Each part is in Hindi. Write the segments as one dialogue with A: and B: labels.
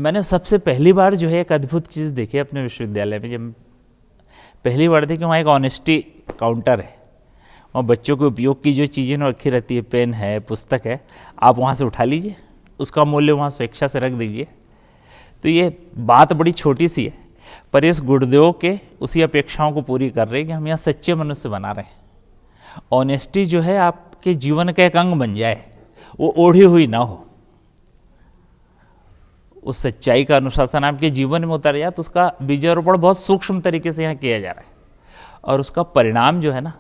A: मैंने सबसे पहली बार जो है एक अद्भुत चीज़ देखी अपने विश्वविद्यालय में। जब पहली बार देखी, वहाँ एक ऑनेस्टी काउंटर है और बच्चों के उपयोग की जो चीज़ें रखी रहती है, पेन है, पुस्तक है, आप वहाँ से उठा लीजिए, उसका मूल्य वहाँ स्वेच्छा से रख दीजिए। तो ये बात बड़ी छोटी सी है, पर इस गुरुदेव के उसी अपेक्षाओं को पूरी कर रही है कि हम यहाँ सच्चे मनुष्य बना रहे हैं। ऑनेस्टी जो है आपके जीवन का एक अंग बन जाए, वो ओढ़ी हुई ना हो, उस सच्चाई का अनुशासन आपके जीवन में उतर जाए, तो उसका बीजारोपण बहुत सूक्ष्म तरीके से यहाँ किया जा रहा है और उसका परिणाम जो है ना,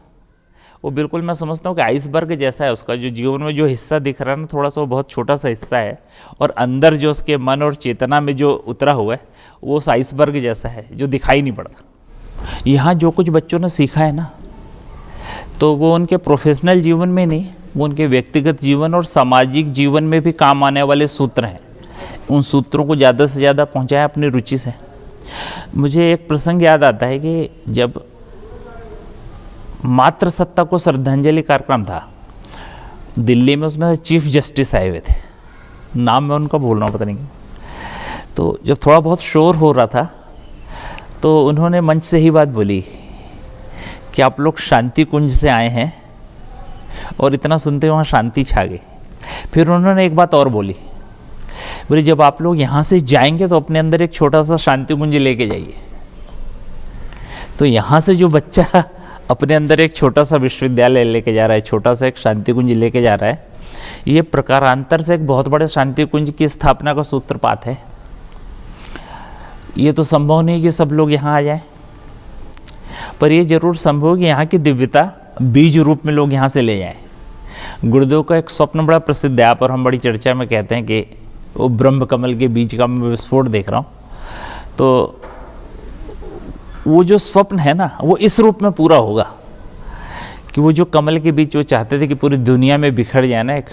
A: वो बिल्कुल मैं समझता हूँ कि आइसबर्ग जैसा है। उसका जो जीवन में जो हिस्सा दिख रहा है ना, थोड़ा सा वो बहुत छोटा सा हिस्सा है, और अंदर जो उसके मन और चेतना में जो उतरा हुआ है वो उस आइसबर्ग जैसा है जो दिखाई नहीं पड़ता। यहाँ जो कुछ बच्चों ने सीखा है ना, तो वो उनके प्रोफेशनल जीवन में नहीं, वो उनके व्यक्तिगत जीवन और सामाजिक जीवन में भी काम आने वाले सूत्र हैं। उन सूत्रों को ज़्यादा से ज़्यादा पहुँचाएं अपनी रुचि से। मुझे एक प्रसंग याद आता है कि जब मातृसत्ता को श्रद्धांजलि कार्यक्रम था दिल्ली में, उसमें चीफ जस्टिस आए हुए थे, नाम मैं उनका बोल रहा हूँ पता नहीं क्यों। तो जब थोड़ा बहुत शोर हो रहा था तो उन्होंने मंच से ही बात बोली कि आप लोग शांति कुंज से आए हैं, और इतना सुनते वहाँ शांति छा गई। फिर उन्होंने एक बात और बोली, बोले जब आप लोग यहाँ से जाएंगे तो अपने अंदर एक छोटा सा शांति कुंज लेके जाइए। तो यहाँ से जो बच्चा अपने अंदर एक छोटा सा विश्वविद्यालय लेके जा रहा है, छोटा सा एक शांति कुंज लेके जा रहा है, ये प्रकारांतर से एक बहुत बड़े शांति कुंज की स्थापना का सूत्रपात है। ये तो संभव नहीं कि सब लोग यहाँ आ जाएं, पर ये जरूर संभव कि यहाँ की दिव्यता बीज रूप में लोग यहाँ से ले जाएं। गुरुदेव का एक स्वप्न बड़ा प्रसिद्ध है, आप और हम बड़ी चर्चा में कहते हैं कि वो ब्रह्म कमल के बीज का मैं विस्फोट देख रहा हूँ। तो वो जो स्वप्न है ना, वो इस रूप में पूरा होगा कि वो जो कमल के बीच वो चाहते थे कि पूरी दुनिया में बिखर जाए ना, एक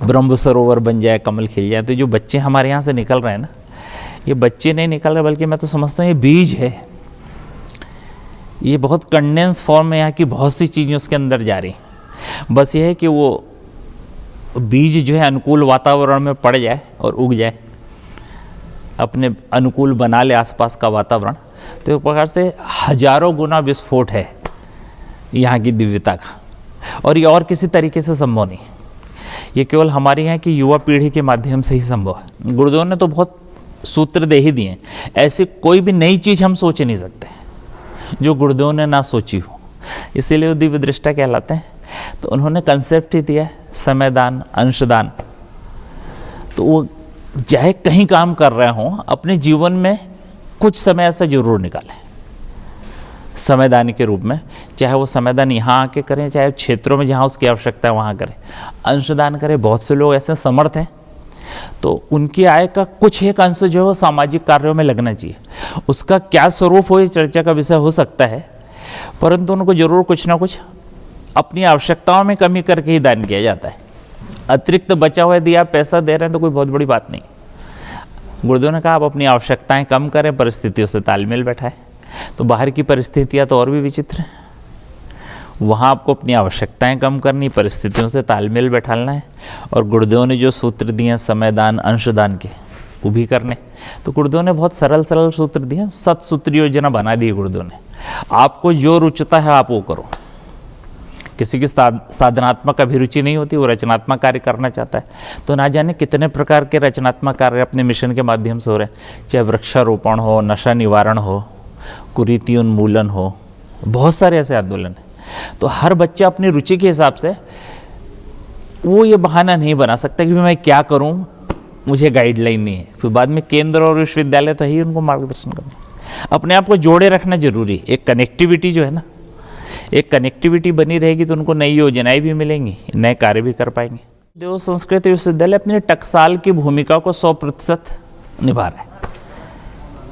A: ब्रह्म सरोवर बन जाए, कमल खिल जाए। तो जो बच्चे हमारे यहाँ से निकल रहे हैं ना, ये बच्चे नहीं निकल रहे, बल्कि मैं तो समझता हूँ ये बीज है। ये बहुत कंडेंस फॉर्म में यहाँ की बहुत सी चीज़ें उसके अंदर जा रही। बस ये है कि वो बीज जो है अनुकूल वातावरण में पड़ जाए और उग जाए, अपने अनुकूल बना ले आसपास का वातावरण। तो एक प्रकार से हजारों गुना विस्फोट है यहाँ की दिव्यता का, और ये और किसी तरीके से संभव नहीं। ये केवल हमारे यहाँ की युवा पीढ़ी के माध्यम से ही संभव है। गुरुदेव ने तो बहुत सूत्र दे ही दिए, ऐसी कोई भी नई चीज़ हम सोच नहीं सकते जो गुरुदेव ने ना सोची हो, इसीलिए वो दिव्य दृष्टा कहलाते हैं। तो उन्होंने कंसेप्ट ही दिया समयदान, अंशदान। तो वो चाहे कहीं काम कर रहे हों, अपने जीवन में कुछ समय ऐसा जरूर निकालें समयदान के रूप में। चाहे वो समयदान यहाँ आके करें, चाहे क्षेत्रों में जहाँ उसकी आवश्यकता है वहाँ करें, अंशदान करें। बहुत से लोग ऐसे समर्थ हैं, तो उनकी आय का कुछ एक अंश जो है वो सामाजिक कार्यों में लगना चाहिए। उसका क्या स्वरूप हो, ये चर्चा का विषय हो सकता है, परंतु उनको जरूर कुछ ना कुछ अपनी आवश्यकताओं में कमी करके ही दान किया जाता है। अतिरिक्त बचा हुआ दिया पैसा दे रहे हैं तो कोई बहुत बड़ी बात नहीं। गुरुदेव ने कहा आप अपनी आवश्यकताएं कम करें, परिस्थितियों से तालमेल बैठाएं। तो बाहर की परिस्थितियां तो और भी विचित्र हैं, वहाँ आपको अपनी आवश्यकताएं कम करनी, परिस्थितियों से तालमेल बैठाना है। और गुरुदेव ने जो सूत्र दिए समयदान, अंशदान के, वो भी करने। तो गुरुदेव ने बहुत सरल सरल सूत्र दिए, 7 सूत्र योजना बना दी गुरुदेव ने। आपको जो रुचता है आप वो करो। किसी की साधनात्मक अभिरुचि नहीं होती, वो रचनात्मक कार्य करना चाहता है, तो ना जाने कितने प्रकार के रचनात्मक कार्य अपने मिशन के माध्यम से हो रहे हैं। चाहे वृक्षारोपण हो, नशा निवारण हो, कुरीति उन्मूलन हो, बहुत सारे ऐसे आंदोलन हैं। तो हर बच्चा अपनी रुचि के हिसाब से वो ये बहाना नहीं बना सकता कि मैं क्या करूं, मुझे गाइडलाइन नहीं है। फिर बाद में केंद्र और विश्वविद्यालय तो ही उनको मार्गदर्शन करना। अपने आप को जोड़े रखना जरूरी। एक कनेक्टिविटी जो है ना, एक कनेक्टिविटी बनी रहेगी तो उनको नई योजनाएं भी मिलेंगी, नए कार्य भी कर पाएंगे। देव संस्कृत विश्वविद्यालय अपने टकसाल की भूमिका को 100% निभा रहा है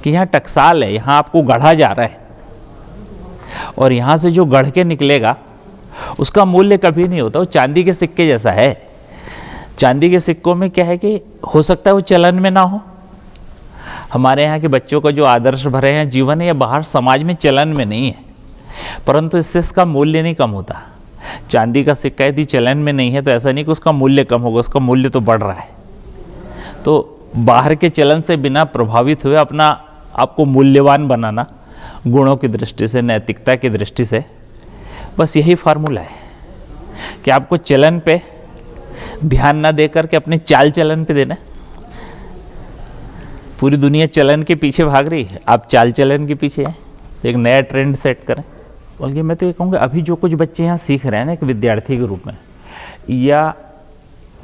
A: कि यहाँ टकसाल है, यहाँ आपको गढ़ा जा रहा है, और यहाँ से जो गढ़ के निकलेगा उसका मूल्य कभी नहीं होता। वो चांदी के सिक्के जैसा है। चांदी के सिक्कों में क्या है कि हो सकता है वो चलन में ना हो। हमारे यहाँ के बच्चों का जो आदर्श भरे हैं जीवन है, ये बाहर समाज में चलन में नहीं है, परंतु इससे इसका मूल्य नहीं कम होता। चांदी का सिक्का यदि चलन में नहीं है तो ऐसा नहीं कि उसका मूल्य कम होगा, उसका मूल्य तो बढ़ रहा है। तो बाहर के चलन से बिना प्रभावित हुए अपना आपको मूल्यवान बनाना, गुणों की दृष्टि से, नैतिकता की दृष्टि से, बस यही फार्मूला है कि आपको चलन पे ध्यान ना देकर के अपने चाल चलन पे देना। पूरी दुनिया चलन के पीछे भाग रही है, आप चाल चलन के पीछे हैं, एक नया ट्रेंड सेट करें। बल्कि मैं तो ये कहूँगा अभी जो कुछ बच्चे यहाँ सीख रहे हैं ना एक विद्यार्थी के रूप में, या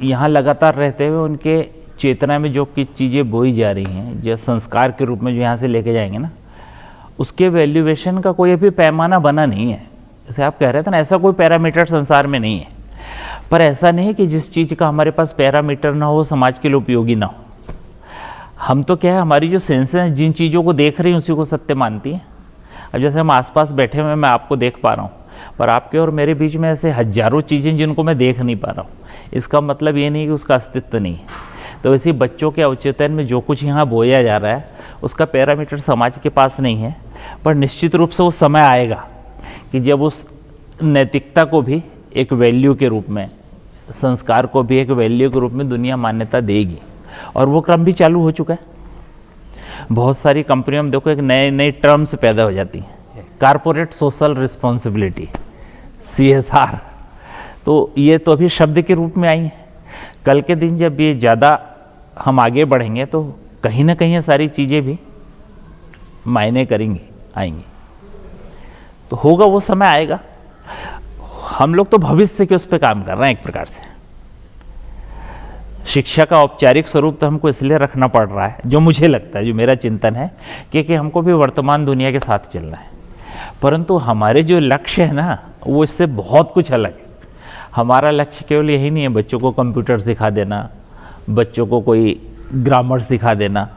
A: यहाँ लगातार रहते हुए उनके चेतना में जो कुछ चीज़ें बोई जा रही हैं, जो संस्कार के रूप में जो यहाँ से लेके जाएंगे ना, उसके वैल्यूएशन का कोई अभी पैमाना बना नहीं है। जैसे आप कह रहे थे ना, ऐसा कोई पैरामीटर संसार में नहीं है। पर ऐसा नहीं कि जिस चीज़ का हमारे पास पैरामीटर ना हो वो समाज के लिए उपयोगी ना हो। हम तो क्या है, हमारी जो सेंसेस हैं जिन चीज़ों को देख रही हैं उसी को सत्य मानती हैं। अब जैसे हम आसपास बैठे हुए मैं आपको देख पा रहा हूँ, पर आपके और मेरे बीच में ऐसे हजारों चीज़ें जिनको मैं देख नहीं पा रहा हूँ, इसका मतलब ये नहीं कि उसका अस्तित्व नहीं है। तो वैसे बच्चों के अवचेतन में जो कुछ यहाँ बोया जा रहा है उसका पैरामीटर समाज के पास नहीं है। पर निश्चित रूप से वो समय आएगा कि जब उस नैतिकता को भी एक वैल्यू के रूप में, संस्कार को भी एक वैल्यू के रूप में दुनिया मान्यता देगी, और वो क्रम भी चालू हो चुका है। बहुत सारी कंपनियों में देखो एक नए नए टर्म्स पैदा हो जाती हैं, कारपोरेट सोशल रिस्पॉन्सिबिलिटी, CSR। तो ये तो अभी शब्द के रूप में आई है। कल के दिन जब ये ज़्यादा हम आगे बढ़ेंगे तो कहीं ना कहीं ये सारी चीज़ें भी मायने करेंगी, आएंगी। तो होगा, वो समय आएगा। हम लोग तो भविष्य के उस पर काम कर रहे हैं एक प्रकार से। शिक्षा का औपचारिक स्वरूप तो हमको इसलिए रखना पड़ रहा है, जो मुझे लगता है, जो मेरा चिंतन है, कि हमको भी वर्तमान दुनिया के साथ चलना है। परंतु हमारे जो लक्ष्य है ना, वो इससे बहुत कुछ अलग है। हमारा लक्ष्य केवल यही नहीं है बच्चों को कंप्यूटर सिखा देना, बच्चों को कोई ग्रामर सिखा देना,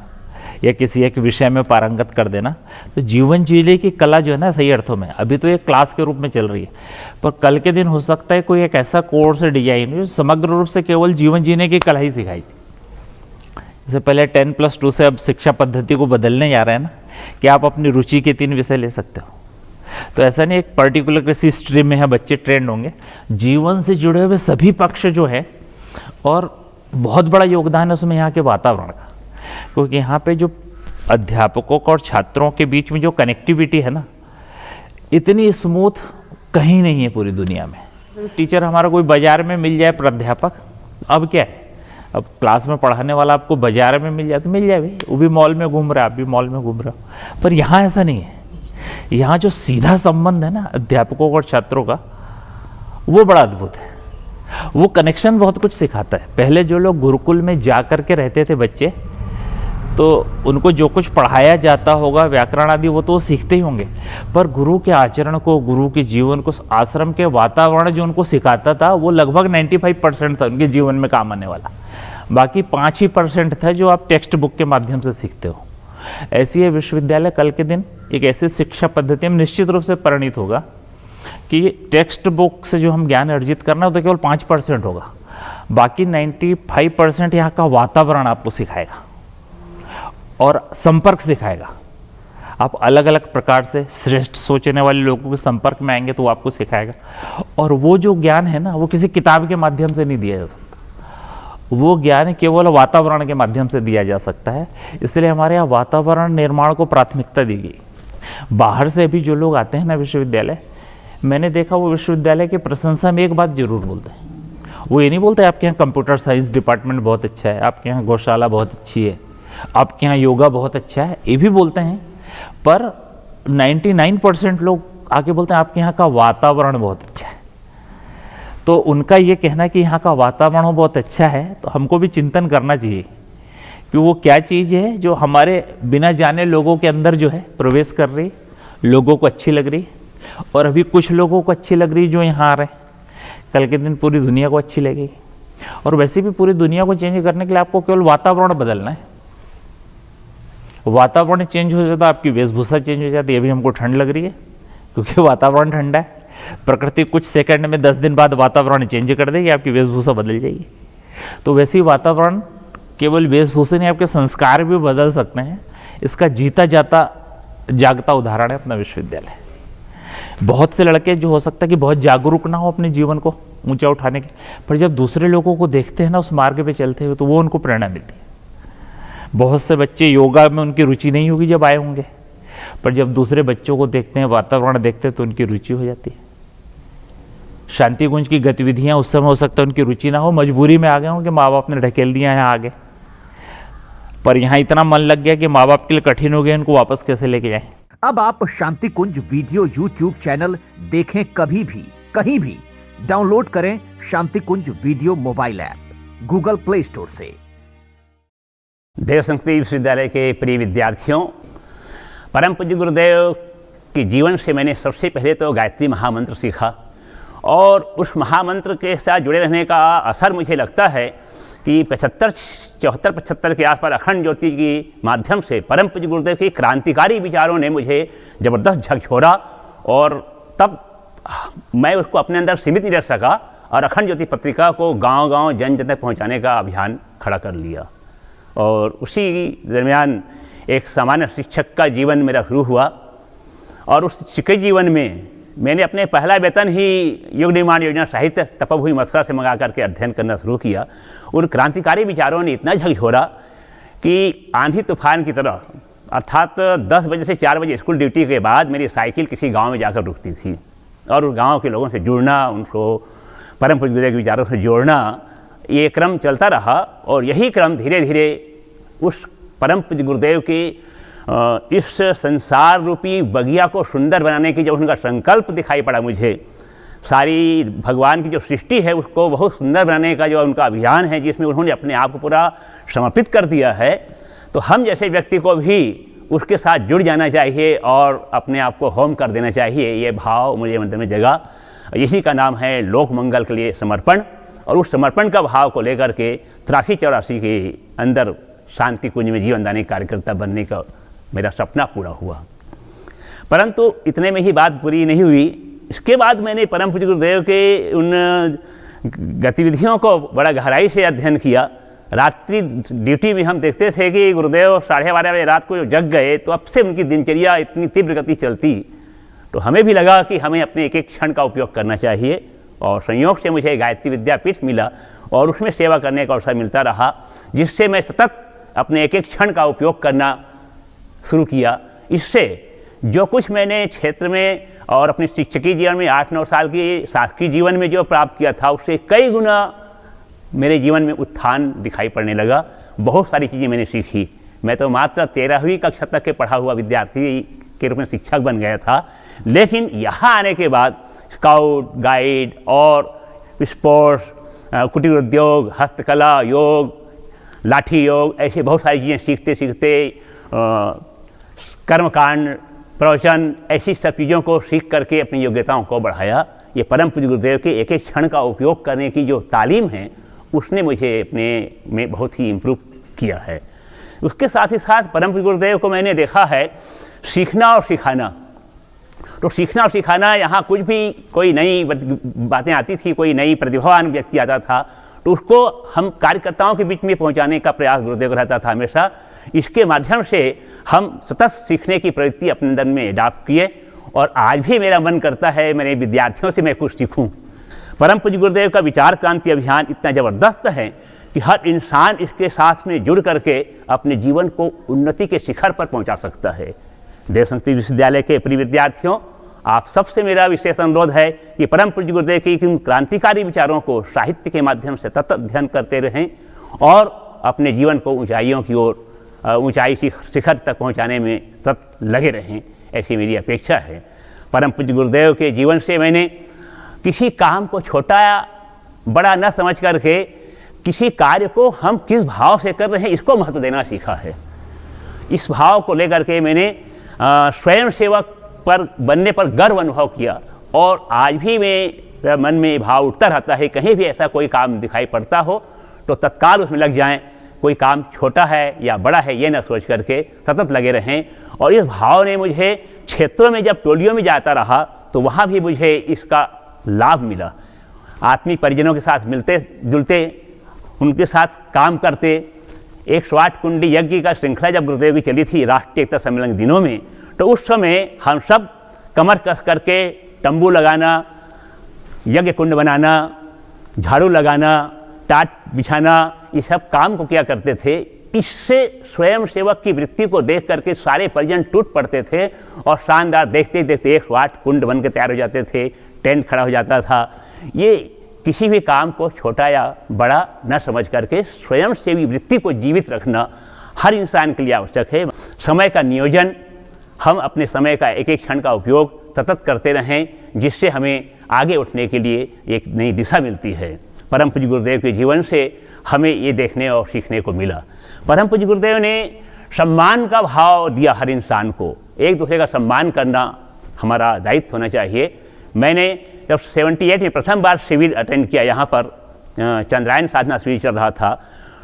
A: या किसी एक विषय में पारंगत कर देना। तो जीवन जीने की कला जो है ना, सही अर्थों में अभी तो एक क्लास के रूप में चल रही है, पर कल के दिन हो सकता है कोई एक ऐसा कोर्स डिजाइन जो समग्र रूप से केवल जीवन जीने की कला ही सिखाई। जैसे पहले 10+2 से अब शिक्षा पद्धति को बदलने जा रहे हैं ना, कि आप अपनी रुचि के 3 विषय ले सकते हो। तो ऐसा नहीं एक पर्टिकुलर किसी स्ट्रीम में है बच्चे ट्रेंड होंगे, जीवन से जुड़े हुए सभी पक्ष जो है, और बहुत बड़ा योगदान है उसमें यहाँ के वातावरण का। क्योंकि यहाँ पे जो अध्यापकों और छात्रों के बीच में जो कनेक्टिविटी है ना, इतनी स्मूथ कहीं नहीं है पूरी दुनिया में। टीचर हमारा कोई बाजार में मिल जाए प्राध्यापक, अब क्या है, अब क्लास में पढ़ाने वाला आपको बाजार में मिल जाए तो मिल जाए भाई, वो भी मॉल में घूम रहा है, आप भी मॉल में घूम रहे हो। पर यहाँ ऐसा नहीं है। यहाँ जो सीधा संबंध है ना अध्यापकों और छात्रों का, वो बड़ा अद्भुत है। वो कनेक्शन बहुत कुछ सिखाता है। पहले जो लोग गुरुकुल में जा कर के रहते थे बच्चे, तो उनको जो कुछ पढ़ाया जाता होगा व्याकरण आदि वो तो सीखते ही होंगे, पर गुरु के आचरण को, गुरु के जीवन को, आश्रम के वातावरण जो उनको सिखाता था वो लगभग 95% था उनके जीवन में काम आने वाला। बाकी 5% था जो आप टेक्स्ट बुक के माध्यम से सीखते हो। ऐसी है विश्वविद्यालय कल के दिन एक ऐसी शिक्षा पद्धति में निश्चित रूप से परिणित होगा कि टेक्स्ट बुक से जो हम ज्ञान अर्जित करना है तो केवल 5% होगा, बाकी 95% यहाँ का वातावरण आपको सिखाएगा और संपर्क सिखाएगा। आप अलग अलग प्रकार से श्रेष्ठ सोचने वाले लोगों के संपर्क में आएंगे तो वो आपको सिखाएगा। और वो जो ज्ञान है ना, वो किसी किताब के माध्यम से नहीं दिया जा सकता, वो ज्ञान केवल वातावरण के माध्यम से दिया जा सकता है। इसलिए हमारे यहाँ वातावरण निर्माण को प्राथमिकता दी गई। बाहर से भी जो लोग आते हैं ना विश्वविद्यालय, मैंने देखा वो विश्वविद्यालय की प्रशंसा में एक बात जरूर बोलते हैं। वो ये नहीं बोलते आपके यहाँ कंप्यूटर साइंस डिपार्टमेंट बहुत अच्छा है, आपके यहाँ गौशाला बहुत अच्छी है, आपके यहाँ योगा बहुत अच्छा है, ये भी बोलते हैं। पर 99% लोग आके बोलते हैं आपके यहाँ का वातावरण बहुत अच्छा है। तो उनका ये कहना कि यहाँ का वातावरण बहुत अच्छा है, तो हमको भी चिंतन करना चाहिए कि वो क्या चीज़ है जो हमारे बिना जाने लोगों के अंदर जो है प्रवेश कर रही, लोगों को अच्छी लग रही, और अभी कुछ लोगों को अच्छी लग रही जो यहाँ आ रहे हैं, कल के दिन पूरी दुनिया को अच्छी लगेगी। और वैसे भी पूरी दुनिया को चेंज करने के लिए आपको केवल वातावरण बदलना है। वातावरण चेंज हो जाता है, आपकी वेशभूषा चेंज हो जाती है। अभी हमको ठंड लग रही है क्योंकि वातावरण ठंडा है। प्रकृति कुछ सेकंड में 10 दिन बाद वातावरण चेंज कर देगी, आपकी वेशभूषा बदल जाएगी। तो वैसे ही वातावरण केवल वेशभूषा नहीं, आपके संस्कार भी बदल सकते हैं। इसका जीता जाता जागता उदाहरण है अपना विश्वविद्यालय। बहुत से लड़के जो हो सकता है कि बहुत जागरूक ना हो अपने जीवन को ऊंचा उठाने के, पर जब दूसरे लोगों को देखते हैं ना उस मार्ग पे चलते हुए, तो वो उनको प्रेरणा मिलती है। बहुत से बच्चे योगा में उनकी रुचि नहीं होगी जब आए होंगे, पर जब दूसरे बच्चों को देखते हैं, वातावरण देखते हैं, तो उनकी रुचि हो जाती है। शांति कुंज की गतिविधियां उस समय हो सकता है उनकी रुचि ना हो, मजबूरी में आ गए हों कि माँ बाप ने ढकेल दिया है आगे, पर यहाँ इतना मन लग गया कि माँ बाप के लिए कठिन हो गया इनको वापस कैसे लेके जाएं।
B: अब आप Shanti Kunj video YouTube channel देखें कभी भी कहीं भी। डाउनलोड करें Shanti Kunj video mobile app Google Play Store से।
C: देव संस्कृत विश्वविद्यालय के प्रिय विद्यार्थियों, परम पूज्य गुरुदेव के जीवन से मैंने सबसे पहले तो गायत्री महामंत्र सीखा, और उस महामंत्र के साथ जुड़े रहने का असर मुझे लगता है कि 75 के आसपास अखंड ज्योति के माध्यम से परम पूज्य गुरुदेव के क्रांतिकारी विचारों ने मुझे ज़बरदस्त झकझोरा, और तब मैं उसको अपने अंदर सीमित नहीं रख सका और अखंड ज्योति पत्रिका को गांव-गांव जन जन तक पहुँचाने का अभियान खड़ा कर लिया। और उसी दरमियान एक सामान्य शिक्षक का जीवन मेरा शुरू हुआ, और उस शिक्षक जीवन में मैंने अपने पहला वेतन ही युग निर्माण योजना साहित्य तपभूमि मथुरा से मंगा करके अध्ययन करना शुरू किया। उन क्रांतिकारी विचारों ने इतना झकझोरा कि आंधी तूफान की तरह, अर्थात 10 बजे से 4 बजे स्कूल ड्यूटी के बाद मेरी साइकिल किसी गांव में जाकर रुकती थी, और उस गांव के लोगों से जुड़ना, उनको परम पूज्य गुरुदेव के विचारों से जोड़ना, ये क्रम चलता रहा। और यही क्रम धीरे धीरे उस परम पूज्य गुरुदेव के इस संसार रूपी बगिया को सुंदर बनाने की जब उनका संकल्प दिखाई पड़ा मुझे, सारी भगवान की जो सृष्टि है उसको बहुत सुंदर बनाने का जो उनका अभियान है, जिसमें उन्होंने अपने आप को पूरा समर्पित कर दिया है, तो हम जैसे व्यक्ति को भी उसके साथ जुड़ जाना चाहिए और अपने आप को होम कर देना चाहिए। ये भाव मुझे अंदर में जगा, इसी का नाम है लोक मंगल के लिए समर्पण। और उस समर्पण का भाव को लेकर के 83-84 के अंदर शांति कुंज में जीवनदानी कार्यकर्ता बनने का मेरा सपना पूरा हुआ। परंतु इतने में ही बात पूरी नहीं हुई। इसके बाद मैंने परम पूज्य गुरुदेव के उन गतिविधियों को बड़ा गहराई से अध्ययन किया। रात्रि ड्यूटी में हम देखते थे कि गुरुदेव 12:30 बजे रात को जग गए तो अब से उनकी दिनचर्या इतनी तीव्र गति चलती, तो हमें भी लगा कि हमें अपने एक एक क्षण का उपयोग करना चाहिए। और संयोग से मुझे गायत्री विद्यापीठ मिला और उसमें सेवा करने का अवसर मिलता रहा, जिससे मैं सतत अपने एक एक क्षण का उपयोग करना शुरू किया। इससे जो कुछ मैंने क्षेत्र में और अपने शिक्षकीय जीवन में 8-9 साल की शासकीय जीवन में जो प्राप्त किया था, उससे कई गुना मेरे जीवन में उत्थान दिखाई पड़ने लगा। बहुत सारी चीज़ें मैंने सीखी। मैं तो मात्र 13वीं कक्षा तक के पढ़ा हुआ विद्यार्थी के रूप में शिक्षक बन गया था, लेकिन यहाँ आने के बाद स्काउट गाइड और स्पोर्ट्स, कुटीर उद्योग, हस्तकला, योग, लाठी योग, ऐसे बहुत सारी चीज़ें सीखते सीखते कर्मकांड, प्रवचन, ऐसी सब चीज़ों को सीख करके अपनी योग्यताओं को बढ़ाया। ये परम पूज्य गुरुदेव के एक एक क्षण का उपयोग करने की जो तालीम है, उसने मुझे अपने में बहुत ही इम्प्रूव किया है। उसके साथ ही साथ परम पूज्य गुरुदेव को मैंने देखा है सीखना और सिखाना। तो सीखना और सिखाना, यहाँ कुछ भी कोई नई बातें आती थी, कोई नई प्रतिभावान व्यक्ति आता था, तो उसको हम कार्यकर्ताओं के बीच में पहुँचाने का प्रयास गुरुदेव का रहता था हमेशा। इसके माध्यम से हम सतत सीखने की प्रवृत्ति अपने अंदर में अडॉप्ट किए, और आज भी मेरा मन करता है मेरे विद्यार्थियों से मैं कुछ सीखूं। परम पूज्य गुरुदेव का विचार क्रांति अभियान इतना ज़बरदस्त है कि हर इंसान इसके साथ में जुड़ करके अपने जीवन को उन्नति के शिखर पर पहुंचा सकता है। देव संस्कृत विश्वविद्यालय के प्रिय विद्यार्थियों, आप सबसे मेरा विशेष अनुरोध है कि परम पूज्य गुरुदेव के इन क्रांतिकारी विचारों को साहित्य के माध्यम से सतत अध्ययन करते रहें और अपने जीवन को ऊंचाइयों की ओर, ऊंचाई शिखर तक पहुंचाने में सतत लगे रहें, ऐसी मेरी अपेक्षा है। परम पूज्य गुरुदेव के जीवन से मैंने किसी काम को छोटा या बड़ा न समझ करके किसी कार्य को हम किस भाव से कर रहे हैं इसको महत्व देना सीखा है। इस भाव को लेकर के मैंने स्वयं सेवक पर बनने पर गर्व अनुभव किया, और आज भी मेरे मन में भाव उठता रहता है, कहीं भी ऐसा कोई काम दिखाई पड़ता हो तो तत्काल उसमें लग जाएं। कोई काम छोटा है या बड़ा है ये न सोच करके सतत लगे रहें। और इस भाव ने मुझे क्षेत्रों में, जब टोलियों में जाता रहा तो वहाँ भी मुझे इसका लाभ मिला। आत्मीय परिजनों के साथ मिलते जुलते, उनके साथ काम करते। 108 कुंडी यज्ञ का श्रृंखला जब गुरुदेव की चली थी राष्ट्रीय एकता सम्मेलन दिनों में, तो उस समय हम सब कमर कस करके तंबू लगाना, यज्ञ कुंड बनाना, झाड़ू लगाना, टाट बिछाना, ये सब काम को क्या करते थे। इससे स्वयं सेवक की वृत्ति को देख करके सारे परिजन टूट पड़ते थे और शानदार देखते देखते 108 कुंड बन के तैयार हो जाते थे, टेंट खड़ा हो जाता था। ये किसी भी काम को छोटा या बड़ा न समझ करके स्वयं सेवी वृत्ति को जीवित रखना हर इंसान के लिए आवश्यक है। समय का नियोजन, हम अपने समय का एक एक क्षण का उपयोग सतत करते रहें, जिससे हमें आगे उठने के लिए एक नई दिशा मिलती है। परम पूज्य गुरुदेव के जीवन से हमें ये देखने और सीखने को मिला। परम पूज्य गुरुदेव ने सम्मान का भाव दिया हर इंसान को, एक दूसरे का सम्मान करना हमारा दायित्व होना चाहिए। मैंने जब 78 में प्रथम बार शिविर अटेंड किया, यहाँ पर चंद्रायन साधना शिविर चल रहा था,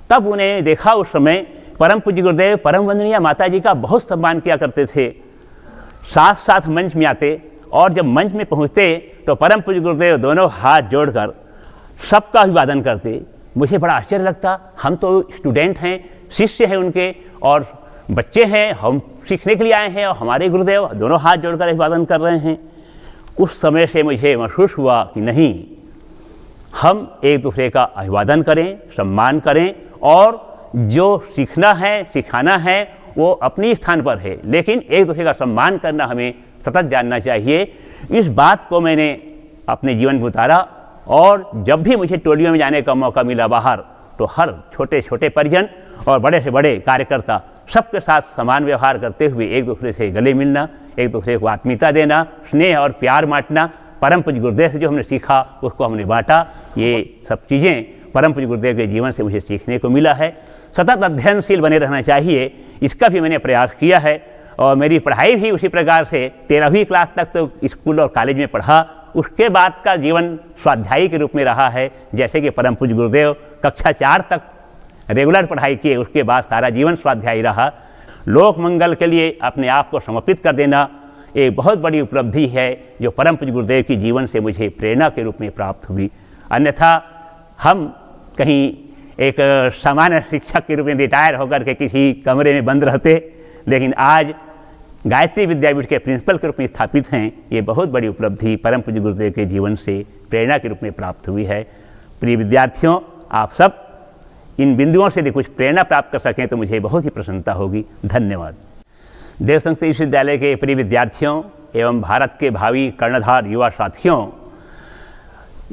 C: तब उन्हें देखा उस समय परम पूज्य गुरुदेव परम वंदनीय माता जी का बहुत सम्मान किया करते थे। साथ साथ मंच में आते और जब मंच में पहुँचते तो परम पूज्य गुरुदेव दोनों हाथ जोड़कर सबका अभिवादन करते। मुझे बड़ा आश्चर्य लगता, हम तो स्टूडेंट हैं, शिष्य हैं उनके और बच्चे हैं, हम सीखने के लिए आए हैं और हमारे गुरुदेव दोनों हाथ जोड़कर अभिवादन कर रहे हैं। उस समय से मुझे महसूस हुआ कि नहीं, हम एक दूसरे का अभिवादन करें, सम्मान करें और जो सीखना है, सिखाना है वो अपनी स्थान पर है, लेकिन एक दूसरे का सम्मान करना हमें सतत जानना चाहिए। इस बात को मैंने अपने जीवन में उतारा और जब भी मुझे टोलियों में जाने का मौका मिला बाहर, तो हर छोटे छोटे परिजन और बड़े से बड़े कार्यकर्ता सबके साथ समान व्यवहार करते हुए एक दूसरे से गले मिलना, एक दूसरे को आत्मीयता देना, स्नेह और प्यार बांटना, परम पूज्य गुरुदेव से जो हमने सीखा उसको हमने बांटा। ये सब चीज़ें परम पूज्य गुरुदेव के जीवन से मुझे सीखने को मिला है। सतत अध्ययनशील बने रहना चाहिए, इसका भी मैंने प्रयास किया है और मेरी पढ़ाई भी उसी प्रकार से 13वीं क्लास तक तो स्कूल और कॉलेज में पढ़ा। उसके बाद का जीवन स्वाध्यायी के रूप में रहा है। जैसे कि परम पूज्य गुरुदेव कक्षा 4 तक रेगुलर पढ़ाई किए, उसके बाद सारा जीवन स्वाध्यायी रहा। लोक मंगल के लिए अपने आप को समर्पित कर देना एक बहुत बड़ी उपलब्धि है, जो परम पूज्य गुरुदेव की जीवन से मुझे प्रेरणा के रूप में प्राप्त हुई। अन्यथा हम कहीं एक सामान्य शिक्षक के रूप में रिटायर होकर के किसी कमरे में बंद रहते, लेकिन आज गायत्री विद्यापीठ के प्रिंसिपल के रूप में स्थापित हैं। ये बहुत बड़ी उपलब्धि परम पूज्य गुरुदेव के जीवन से प्रेरणा के रूप में प्राप्त हुई है। प्रिय विद्यार्थियों, आप सब इन बिंदुओं से यदि कुछ प्रेरणा प्राप्त कर सकें तो मुझे बहुत ही प्रसन्नता होगी। धन्यवाद। देव संस्कृत विश्वविद्यालय के प्रिय विद्यार्थियों एवं भारत के भावी कर्णधार युवा साथियों,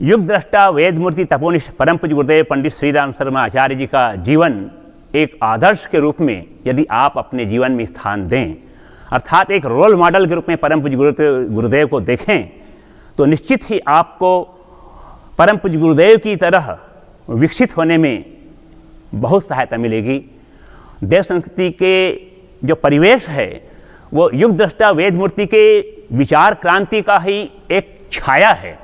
C: युग दृष्टा वेद मूर्ति तपोनिष्ठ परम पूज्य गुरुदेव पंडित श्री राम शर्मा आचार्य जी का जीवन एक आदर्श के रूप में यदि आप अपने जीवन में स्थान दें, अर्थात एक रोल मॉडल के रूप में परम पूज्य गुरुदेव को देखें, तो निश्चित ही आपको परम पूज्य गुरुदेव की तरह विकसित होने में बहुत सहायता मिलेगी। देव संस्कृति के जो परिवेश है वो युग दृष्टा वेद मूर्ति के विचार क्रांति का ही एक छाया है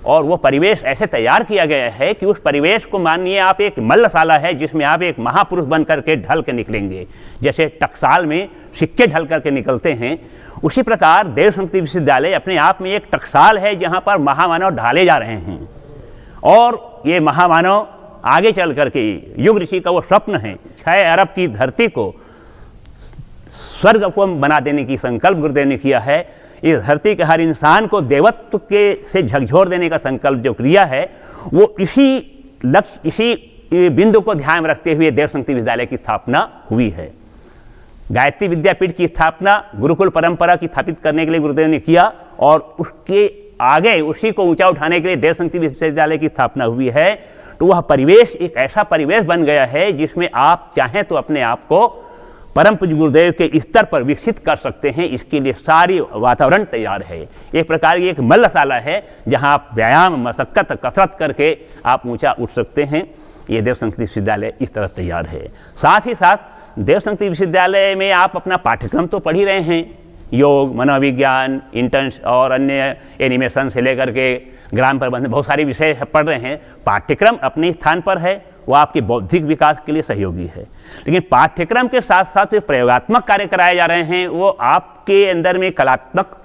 C: और वो परिवेश ऐसे तैयार किया गया है कि उस परिवेश को मानिए आप एक मल्लशाला है जिसमें आप एक महापुरुष बन करके ढल के निकलेंगे। जैसे टकसाल में सिक्के ढल करके निकलते हैं, उसी प्रकार देव संस्कृति विश्वविद्यालय अपने आप में एक टकसाल है जहाँ पर महामानव ढाले जा रहे हैं और ये महामानव आगे चल करके युग ऋषि का वो स्वप्न है 6 अरब की धरती को स्वर्ग को बना देने की संकल्प गुरुदेव ने किया है। इस धरती के हर इंसान को देवत्व के से झकझोर देने का संकल्प जो क्रिया है वो इसी लक्ष्य, इसी बिंदु को ध्यान में रखते हुए देव संस्कृति विश्वविद्यालय की स्थापना हुई है। गायत्री विद्यापीठ की स्थापना गुरुकुल परंपरा की स्थापित करने के लिए गुरुदेव ने किया और उसके आगे उसी को ऊंचा उठाने के लिए देव संस्कृति विश्वविद्यालय की स्थापना हुई है। तो वह परिवेश एक ऐसा परिवेश बन गया है जिसमें आप चाहें तो अपने आप को परम पूज्य गुरुदेव के स्तर पर विकसित कर सकते हैं। इसके लिए सारी वातावरण तैयार है। एक प्रकार की एक मल्लशाला है जहां आप व्यायाम, मशक्कत, कसरत करके आप ऊंचा उठ सकते हैं। ये देव संस्कृति विश्वविद्यालय इस तरह तैयार है। साथ ही साथ देव संस्कृति विश्वविद्यालय में आप अपना पाठ्यक्रम तो पढ़ ही रहे हैं, योग, मनोविज्ञान, इंटर्न्स और अन्य एनिमेशन से लेकर के ग्राम प्रबंधन, बहुत सारे विषय पढ़ रहे हैं। पाठ्यक्रम अपने स्थान पर है, वो आपके बौद्धिक विकास के लिए सहयोगी है, लेकिन पाठ्यक्रम के साथ साथ जो प्रयोगात्मक कार्य कराए जा रहे हैं वो आपके अंदर में कलात्मक,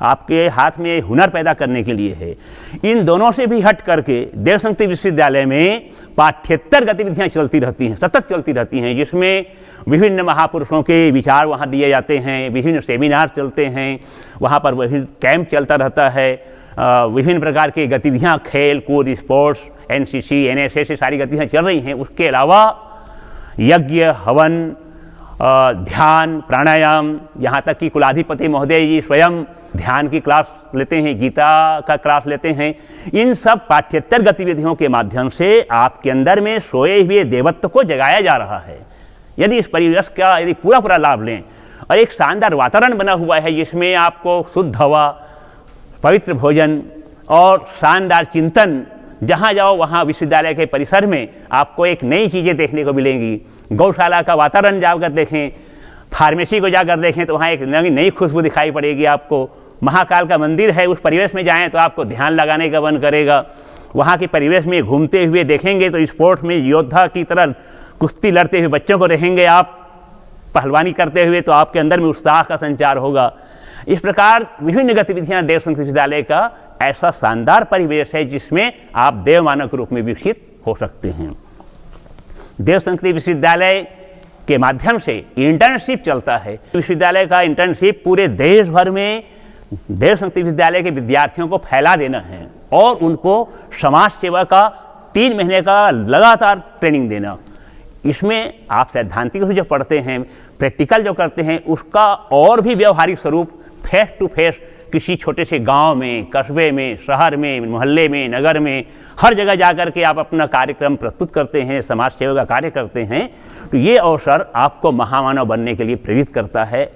C: आपके हाथ में हुनर पैदा करने के लिए है। इन दोनों से भी हट करके देव संस्कृति विश्वविद्यालय में पाठ्येतर गतिविधियां चलती रहती हैं, सतत चलती रहती हैं, जिसमें विभिन्न महापुरुषों के विचार वहाँ दिए जाते हैं, विभिन्न सेमिनार चलते हैं, वहाँ पर विभिन्न कैंप चलता रहता है, विभिन्न प्रकार की गतिविधियाँ, खेल कूद, स्पोर्ट्स, NCC, NSS से सारी गतिविधियाँ चल रही हैं। उसके अलावा यज्ञ, हवन, ध्यान, प्राणायाम, यहाँ तक कि कुलाधिपति महोदय जी स्वयं ध्यान की क्लास लेते हैं, गीता का क्लास लेते हैं। इन सब पाठ्येतर गतिविधियों के माध्यम से आपके अंदर में सोए हुए देवत्व को जगाया जा रहा है। यदि इस परिवेश का यदि पूरा लाभ लें और एक शानदार वातावरण बना हुआ है जिसमें आपको शुद्ध हवा, पवित्र भोजन और शानदार चिंतन, जहाँ जाओ वहाँ विश्वविद्यालय के परिसर में आपको एक नई चीज़ें देखने को मिलेंगी। गौशाला का वातावरण जाकर देखें, फार्मेसी को जाकर देखें तो वहाँ एक नई खुशबू दिखाई पड़ेगी आपको। महाकाल का मंदिर है, उस परिवेश में जाएं तो आपको ध्यान लगाने का मन करेगा। वहाँ के परिवेश में घूमते हुए देखेंगे तो स्पोर्ट्स में योद्धा की तरह कुश्ती लड़ते हुए बच्चों को रहेंगे आप, पहलवानी करते हुए, तो आपके अंदर में उत्साह का संचार होगा। इस प्रकार विभिन्न गतिविधियाँ देव संस्कृत विश्वविद्यालय का ऐसा शानदार परिवेश है जिसमें आप देवमानव के रूप में विकसित हो सकते हैं। देव संस्कृत विश्वविद्यालय के माध्यम से इंटर्नशिप चलता है। विश्वविद्यालय का इंटर्नशिप पूरे देश भर में देव संस्कृत विश्वविद्यालय के विद्यार्थियों को फैला देना है और उनको समाज सेवा का 3 महीने का लगातार ट्रेनिंग देना। इसमें आप सैद्धांतिक रूप से जो पढ़ते हैं, प्रैक्टिकल जो करते हैं, उसका और भी व्यवहारिक स्वरूप फेस टू फेस किसी छोटे से गांव में, कस्बे में, शहर में, मोहल्ले में, नगर में, हर जगह जाकर के आप अपना कार्यक्रम प्रस्तुत करते हैं, समाज सेवा का कार्य करते हैं। तो ये अवसर आपको महामानव बनने के लिए प्रेरित करता है।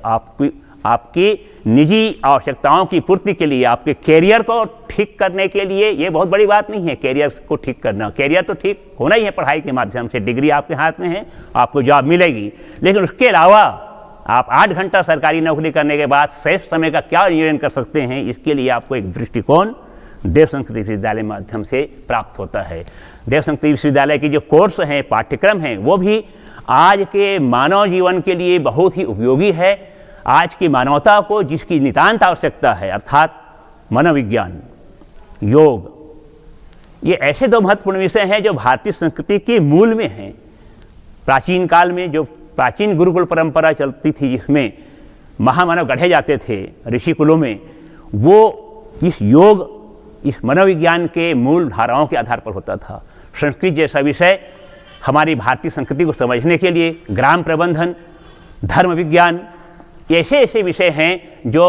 C: आपकी निजी आवश्यकताओं की पूर्ति के लिए, आपके कैरियर को ठीक करने के लिए ये बहुत बड़ी बात नहीं है कैरियर को ठीक करना। कैरियर तो ठीक होना ही है पढ़ाई के माध्यम से, डिग्री आपके हाथ में है, आपको जॉब मिलेगी। लेकिन उसके अलावा आप 8 घंटा सरकारी नौकरी करने के बाद शेष समय का क्या नियोजन कर सकते हैं, इसके लिए आपको एक दृष्टिकोण देव संस्कृत विश्वविद्यालय माध्यम से प्राप्त होता है। देव संस्कृत विश्वविद्यालय की जो कोर्स हैं, पाठ्यक्रम हैं, वो भी आज के मानव जीवन के लिए बहुत ही उपयोगी है। आज की मानवता को जिसकी नितांत आवश्यकता है, अर्थात मनोविज्ञान, योग, ये ऐसे 2 महत्वपूर्ण विषय हैं जो भारतीय संस्कृति के मूल में हैं। प्राचीन काल में जो प्राचीन गुरुकुल परंपरा चलती थी जिसमें महामानव गढ़े जाते थे ऋषि कुलों में, वो इस योग, इस मनोविज्ञान के मूल धाराओं के आधार पर होता था। संस्कृत जैसा विषय हमारी भारतीय संस्कृति को समझने के लिए ग्राम प्रबंधन, धर्म विज्ञान, ऐसे ऐसे विषय हैं जो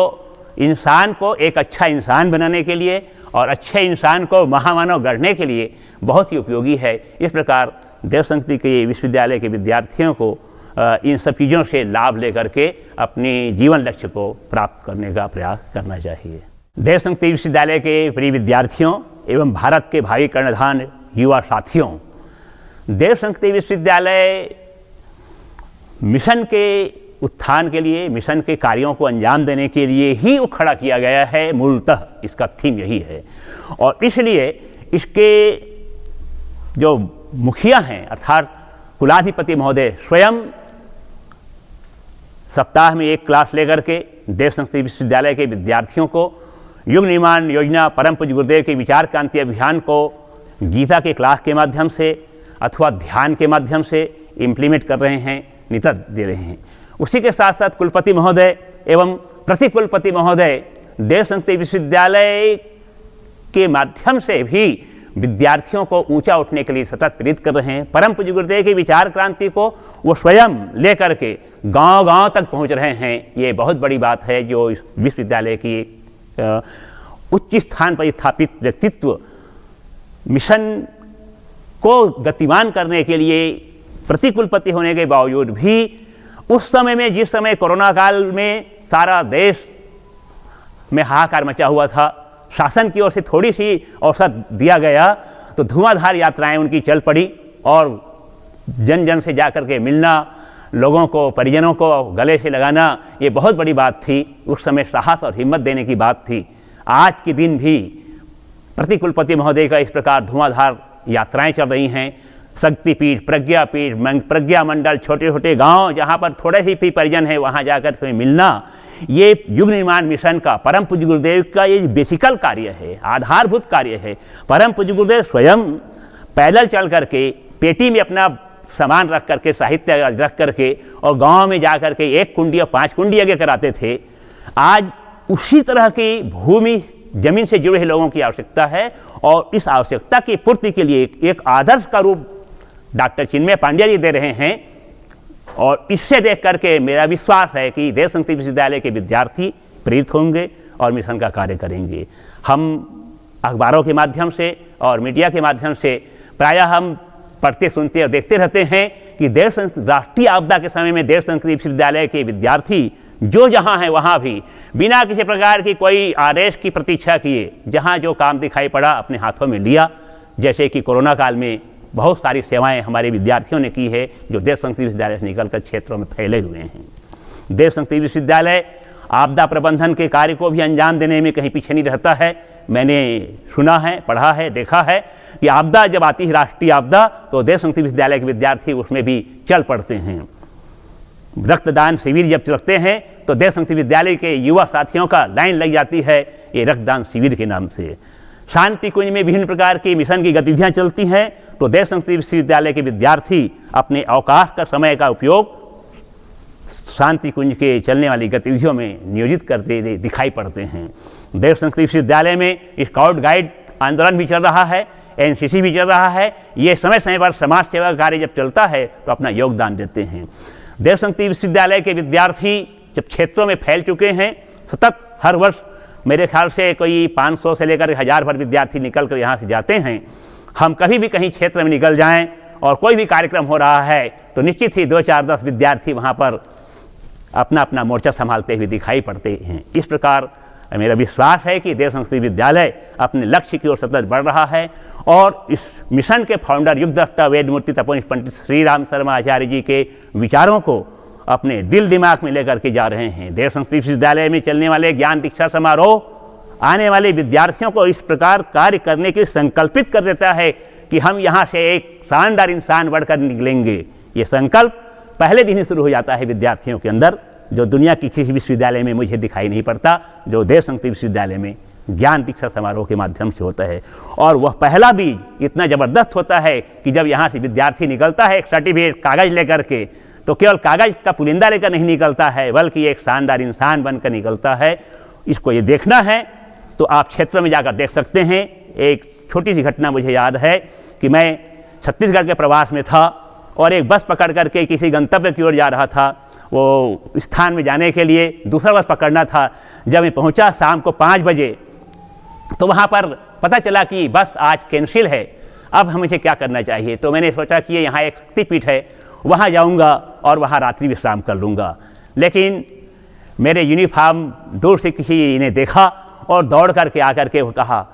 C: इंसान को एक अच्छा इंसान बनाने के लिए और अच्छे इंसान को महामानव गढ़ने के लिए बहुत ही उपयोगी है। इस प्रकार देव संस्कृति के विश्वविद्यालय के विद्यार्थियों को इन सब चीज़ों से लाभ लेकर के अपनी जीवन लक्ष्य को प्राप्त करने का प्रयास करना चाहिए। देव संस्कृत विश्वविद्यालय के प्रिय विद्यार्थियों एवं भारत के भावी कर्णधार युवा साथियों, देव संस्कृत विश्वविद्यालय मिशन के उत्थान के लिए, मिशन के कार्यों को अंजाम देने के लिए ही वो खड़ा किया गया है। मूलतः इसका थीम यही है और इसलिए इसके जो मुखिया हैं अर्थात कुलाधिपति महोदय स्वयं सप्ताह में 1 क्लास लेकर के देव संस्कृत विश्वविद्यालय के विद्यार्थियों को युग निर्माण योजना, परम पूज्य गुरुदेव के विचार क्रांति अभियान को गीता के क्लास के माध्यम से अथवा ध्यान के माध्यम से इम्प्लीमेंट कर रहे हैं, नेतृत्व दे रहे हैं। उसी के साथ साथ कुलपति महोदय एवं प्रतिकुलपति महोदय देव संस्कृत विश्वविद्यालय के माध्यम से भी विद्यार्थियों को ऊंचा उठने के लिए सतत प्रेरित कर रहे हैं। परम पूज्य गुरुदेव की विचार क्रांति को वो स्वयं लेकर के गांव-गांव तक पहुंच रहे हैं। ये बहुत बड़ी बात है जो इस विश्वविद्यालय की उच्च स्थान पर स्थापित व्यक्तित्व मिशन को गतिमान करने के लिए प्रतिकुलपति होने के बावजूद भी उस समय में, जिस समय कोरोना काल में सारा देश में हाहाकार मचा हुआ था, शासन की ओर से थोड़ी सी अवसर दिया गया तो धुआंधार यात्राएं उनकी चल पड़ी और जन जन से जाकर के मिलना, लोगों को, परिजनों को गले से लगाना, ये बहुत बड़ी बात थी। उस समय साहस और हिम्मत देने की बात थी। आज के दिन भी प्रतिकुलपति महोदय का इस प्रकार धुआंधार यात्राएं चल रही हैं। शक्तिपीठ, प्रज्ञापीठ, प्रज्ञा मंडल, छोटे छोटे गांव जहां पर थोड़े ही परिजन है वहां जाकर के मिलना, ये युग निर्माण मिशन का, परम पूज्य गुरुदेव का ये बेसिकल कार्य है, आधारभूत कार्य है। परम पूज्य गुरुदेव स्वयं पैदल चल करके, पेटी में अपना सामान रख करके, साहित्य रख करके और गांव में जाकर के 1 कुंडी और 5 कुंडी आगे कराते थे। आज उसी तरह की भूमि, जमीन से जुड़े लोगों की आवश्यकता है और इस आवश्यकता की पूर्ति के लिए एक आदर्श का रूप डॉक्टर चिन्मय पांड्या जी दे रहे हैं। और इससे देख करके मेरा विश्वास है कि देव संस्कृति विश्वविद्यालय के विद्यार्थी प्रेरित होंगे और मिशन का कार्य करेंगे। हम अखबारों के माध्यम से और मीडिया के माध्यम से प्रायः हम पढ़ते सुनते और देखते रहते हैं कि राष्ट्रीय आपदा के समय में देव संस्कृति विश्वविद्यालय के विद्यार्थी जो जहाँ हैं वहाँ भी बिना किसी प्रकार की कोई आदेश की प्रतीक्षा किए जहाँ जो काम दिखाई पड़ा अपने हाथों में लिया। जैसे कि कोरोना काल में बहुत सारी सेवाएं हमारे विद्यार्थियों ने की है जो देव संस्कृति विश्वविद्यालय से निकलकर क्षेत्रों में फैले हुए हैं। देव संस्कृति विश्वविद्यालय आपदा प्रबंधन के कार्य को भी अंजाम देने में कहीं पीछे नहीं रहता है। मैंने सुना है, पढ़ा है, देखा है कि आपदा जब आती है राष्ट्रीय आपदा तो देव संस्कृति विश्वविद्यालय के विद्यार्थी उसमें भी चल पड़ते हैं। रक्तदान शिविर जब चलते हैं तो देव संस्कृति विद्यालय के युवा साथियों का लाइन लग जाती है ये रक्तदान शिविर के नाम से। शांति कुंज में विभिन्न प्रकार की मिशन की गतिविधियां चलती हैं तो देव संस्कृति विश्वविद्यालय के विद्यार्थी अपने अवकाश का समय का उपयोग शांति कुंज के चलने वाली गतिविधियों में नियोजित करते दिखाई पड़ते हैं। देव संस्कृति विश्वविद्यालय में स्काउट गाइड आंदोलन भी चल रहा है, एनसीसी भी चल रहा है। ये समय समय पर समाज सेवा कार्य जब चलता है तो अपना योगदान देते हैं। देव संस्कृति विश्वविद्यालय के विद्यार्थी जब क्षेत्रों में फैल चुके हैं, सतत हर वर्ष मेरे ख्याल से कोई 500 से लेकर 1000 भर विद्यार्थी निकल कर यहाँ से जाते हैं। हम कभी भी कहीं क्षेत्र में निकल जाएं और कोई भी कार्यक्रम हो रहा है तो निश्चित ही 2, 4, 10 विद्यार्थी वहाँ पर अपना अपना मोर्चा संभालते हुए दिखाई पड़ते हैं। इस प्रकार मेरा विश्वास है कि देव संस्कृति विद्यालय अपने लक्ष्य की ओर सतत बढ़ रहा है और इस मिशन के फाउंडर युगदृष्टा वेद मूर्ति तपोनिष्ठ पंडित श्री राम शर्मा आचार्य जी के विचारों को अपने दिल दिमाग में लेकर के जा रहे हैं। देव संस्कृति विश्वविद्यालय में चलने वाले ज्ञान दीक्षा समारोह आने वाले विद्यार्थियों को इस प्रकार कार्य करने के संकल्पित कर देता है कि हम यहाँ से एक शानदार इंसान बढ़कर निकलेंगे। ये संकल्प पहले दिन ही शुरू हो जाता है विद्यार्थियों के अंदर, जो दुनिया की किसी विश्वविद्यालय में मुझे दिखाई नहीं पड़ता, जो देव संस्कृति विश्वविद्यालय में ज्ञान दीक्षा समारोह के माध्यम से होता है। और वह पहला बीज इतना ज़बरदस्त होता है कि जब यहाँ से विद्यार्थी निकलता है एक सर्टिफिकेट कागज़ लेकर के, तो केवल कागज़ का पुलिंदा लेकर नहीं निकलता है बल्कि एक शानदार इंसान बनकर निकलता है। इसको ये देखना है तो आप क्षेत्र में जाकर देख सकते हैं। एक छोटी सी घटना मुझे याद है कि मैं छत्तीसगढ़ के प्रवास में था और एक बस पकड़ करके किसी गंतव्य की ओर जा रहा था। वो स्थान में जाने के लिए दूसरा बस पकड़ना था। जब मैं पहुंचा शाम को 5 बजे तो वहाँ पर पता चला कि बस आज कैंसिल है। अब मुझे क्या करना चाहिए, तो मैंने सोचा कि यहाँ एक शक्तिपीठ है, वहाँ जाऊँगा और वहाँ रात्रि विश्राम कर लूँगा। लेकिन मेरे यूनिफॉर्म दूर से किसी ने देखा और दौड़ करके आकर के वो कहा,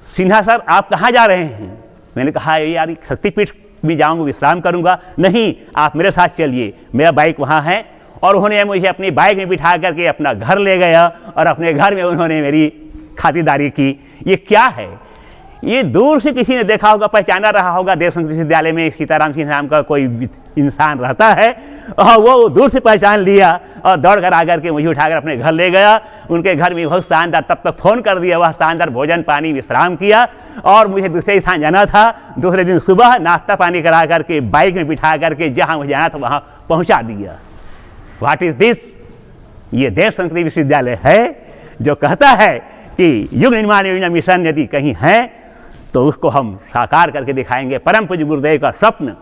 C: सिन्हा सर आप कहाँ जा रहे हैं? मैंने कहा यार शक्तिपीठ भी जाऊँगा, विश्राम करूँगा। नहीं, आप मेरे साथ चलिए, मेरा बाइक वहाँ है। और उन्होंने मुझे अपनी बाइक में बिठा करके अपना घर ले गया और अपने घर में उन्होंने मेरी खातिरदारी की। ये क्या है? ये दूर से किसी ने देखा होगा, पहचाना रहा होगा देव संस्कृति विश्वविद्यालय में सीताराम सिंह नाम का कोई इंसान रहता है और वो दूर से पहचान लिया और दौड़ कर आकर के मुझे उठाकर अपने घर ले गया। उनके घर में बहुत शानदार, तब तक फ़ोन कर दिया, वह शानदार भोजन पानी विश्राम किया और मुझे दूसरे स्थान जाना था। दूसरे दिन सुबह नाश्ता पानी करा करके बाइक में बिठा करके जहाँ मुझे जाना था वहाँ पहुँचा दिया। What is this? ये देव संस्कृति विश्वविद्यालय है जो कहता है कि युग निर्माण योजना मिशन यदि कहीं है तो उसको हम साकार करके दिखाएंगे। परम पूज्य गुरुदेव का स्वप्न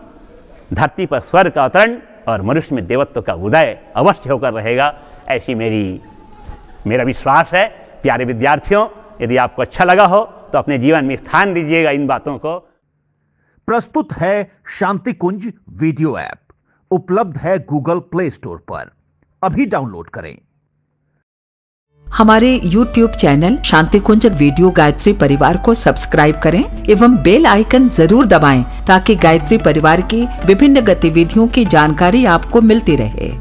C: धरती पर स्वर्ग का अवतरण और मनुष्य में देवत्व का उदय अवश्य होकर रहेगा, ऐसी मेरा विश्वास है। प्यारे विद्यार्थियों, यदि आपको अच्छा लगा हो तो अपने जीवन में स्थान दीजिएगा इन बातों को।
B: प्रस्तुत है शांति कुंज वीडियो ऐप, उपलब्ध है गूगल प्ले स्टोर पर। अभी डाउनलोड करें।
D: हमारे YouTube चैनल शांति कुंज वीडियो गायत्री परिवार को सब्सक्राइब करें एवं बेल आइकन जरूर दबाएं ताकि गायत्री परिवार की विभिन्न गतिविधियों की जानकारी आपको मिलती रहे।